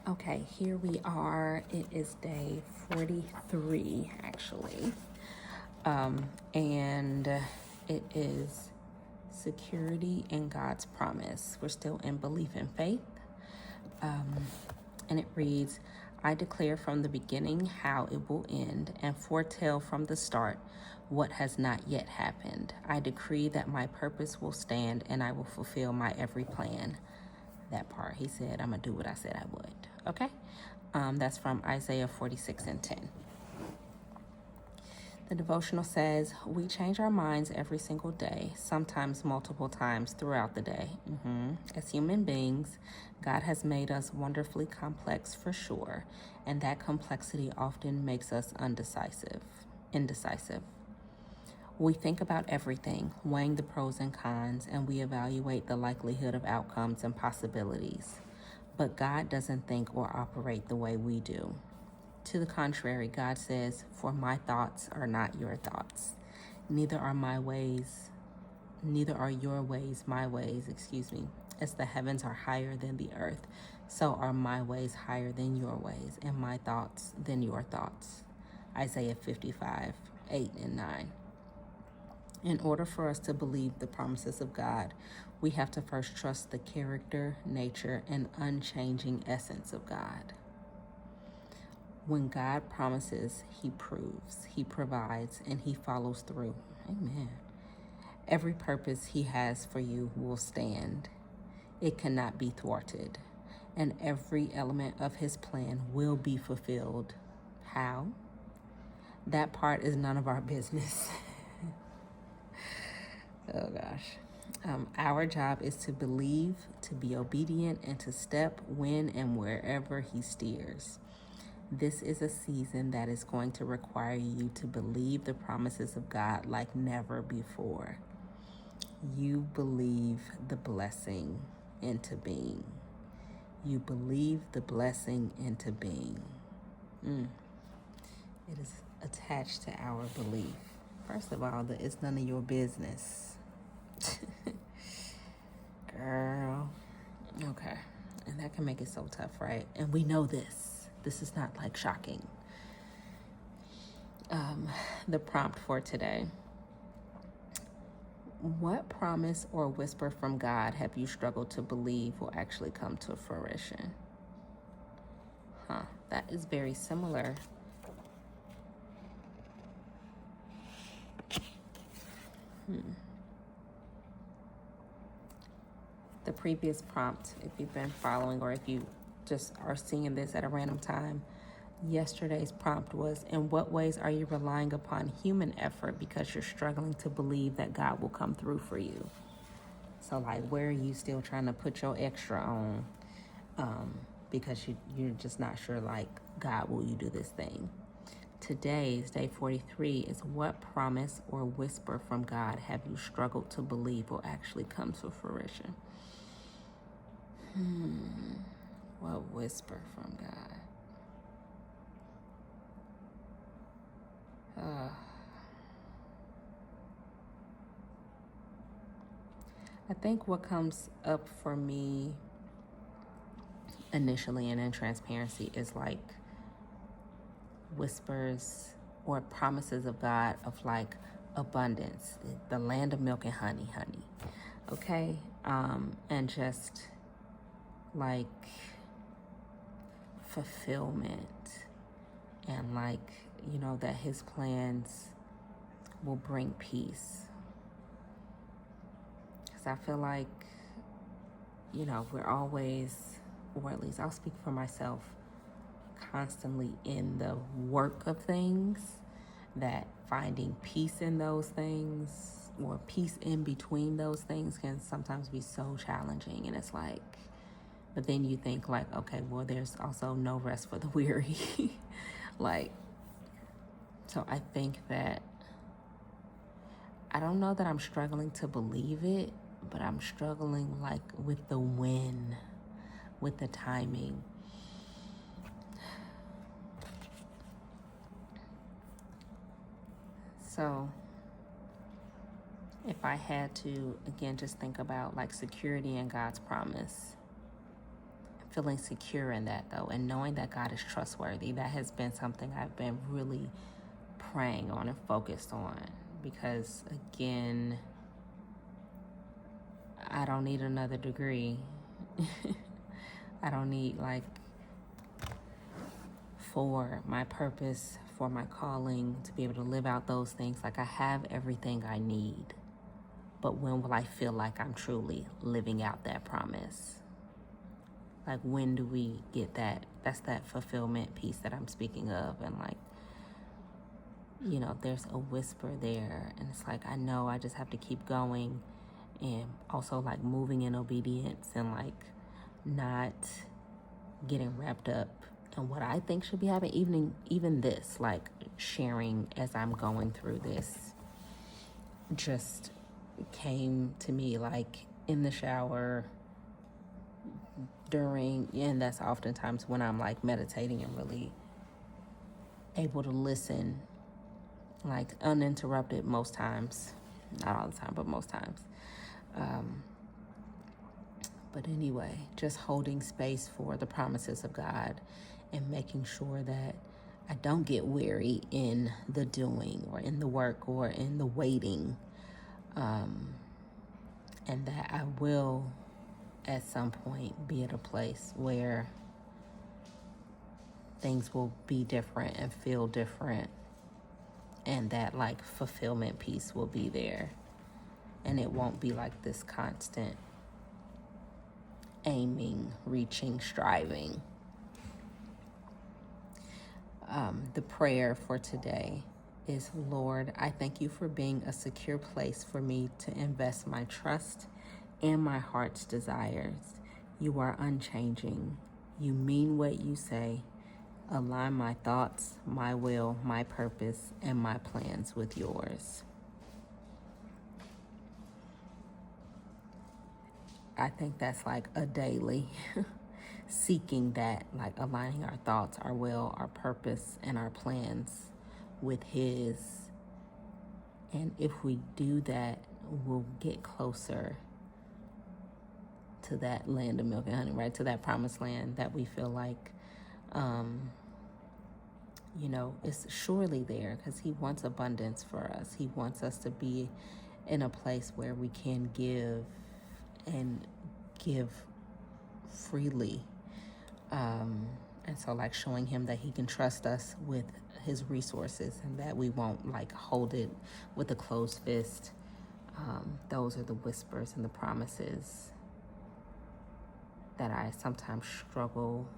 Okay, here we are. It is day 43, actually. And it is security in God's promise. We're still in belief and faith. And it reads, I declare from the beginning how it will end and foretell from the start what has not yet happened. I decree that my purpose will stand and I will fulfill my every plan. That part, he said, I'm going to do what I said I would. Okay? That's from Isaiah 46:10. The devotional says, we change our minds every single day, sometimes multiple times throughout the day. As human beings, God has made us wonderfully complex for sure, and that complexity often makes us indecisive. We think about everything, weighing the pros and cons, and we evaluate the likelihood of outcomes and possibilities. But God doesn't think or operate the way we do. To the contrary, God says, for my thoughts are not your thoughts. Neither are your ways my ways, As the heavens are higher than the earth, so are my ways higher than your ways, and my thoughts than your thoughts. Isaiah 55:8-9. In order for us to believe the promises of God, we have to first trust the character, nature, and unchanging essence of God. When God promises, he proves, he provides, and he follows through. Amen. Every purpose he has for you will stand. It cannot be thwarted. And every element of his plan will be fulfilled. How? That part is none of our business. Oh gosh. Our job is to believe, to be obedient, and to step when and wherever he steers. This is a season that is going to require you to believe the promises of God like never before. You believe the blessing into being. You believe the blessing into being. It is attached to our belief. First of all, it's none of your business. Girl. Okay. And that can make it so tough, right? And we know this. This is not like shocking. The prompt for today. What promise or whisper from God have you struggled to believe will actually come to fruition? That is very similar. The previous prompt, if you've been following or if you just are seeing this at a random time, yesterday's prompt was, in what ways are you relying upon human effort because you're struggling to believe that God will come through for you? So like, where are you still trying to put your extra on because you're just not sure, like, God, will you do this thing? Today's day 43 is, what promise or whisper from God have you struggled to believe will actually come to fruition? What whisper from God? I think what comes up for me initially and in transparency is like whispers or promises of God of like abundance, the land of milk and honey. Okay? And just like fulfillment and like, that his plans will bring peace. Because I feel like, we're always, or at least I'll speak for myself, constantly in the work of things, that finding peace in those things or peace in between those things can sometimes be so challenging. And it's like, but then you think like, okay, well, there's also no rest for the weary. So I think that, I don't know that I'm struggling to believe it, but I'm struggling like with the when, with the timing. So if I had to, again, just think about like security in God's promise, I feeling secure in that, though, and knowing that God is trustworthy. That has been something I've been really praying on and focused on, because again, I don't need another degree. I don't need, like, for my purpose, for my calling, to be able to live out those things. Like, I have everything I need. But when will I feel like I'm truly living out that promise? Like, when do we get that? That's that fulfillment piece that I'm speaking of. And, like, you know, there's a whisper there. And it's like, I know I just have to keep going. And also, like, moving in obedience and, like, not getting wrapped up in what I think should be happening. Even this, like, sharing as I'm going through this just came to me, like, in the shower, during, and that's oftentimes when I'm, like, meditating and really able to listen, like, uninterrupted most times. Not all the time, but most times. But anyway, just holding space for the promises of God and making sure that I don't get weary in the doing or in the work or in the waiting. And that I will at some point be at a place where things will be different and feel different, and that, like, fulfillment piece will be there, and it won't be like this constant aiming, reaching, striving. The prayer for today is, Lord, I thank you for being a secure place for me to invest my trust and my heart's desires. You are unchanging. You mean what you say. Align my thoughts, my will, my purpose, and my plans with yours. I think that's like a daily seeking that, like, aligning our thoughts, our will, our purpose, and our plans with His. And if we do that, we'll get closer to that land of milk and honey, right? To that promised land that we feel like, you know, it's surely there, because He wants abundance for us. He wants us to be in a place where we can give and give freely. And so, like, showing Him that He can trust us with His resources and that we won't, like, hold it with a closed fist. Those are the whispers and the promises that I sometimes struggle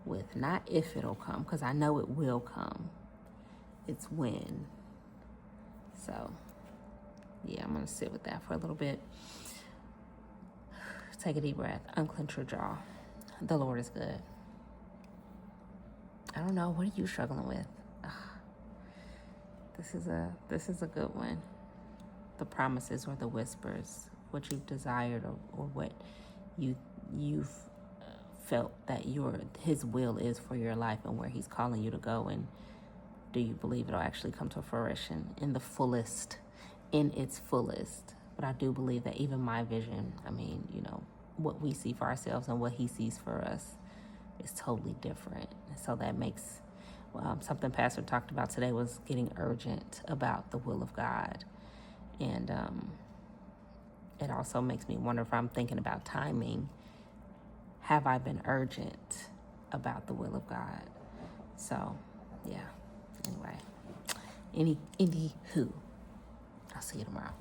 with. Not if it'll come, because I know it will come. It's when. So, yeah, I'm going to sit with that for a little bit. Take a deep breath. Unclench your jaw. The Lord is good. I don't know. What are you struggling with? This is a good one. The promises or the whispers, what you've desired, or what you've felt that His will is for your life, and where He's calling you to go. And do you believe it'll actually come to fruition in its fullest? But I do believe that even my vision, I mean, you know, what we see for ourselves and what He sees for us is totally different. And so that makes something Pastor talked about today was getting urgent about the will of God. And it also makes me wonder, if I'm thinking about timing, have I been urgent about the will of God? So, yeah. Anyway, anywho, I'll see you tomorrow.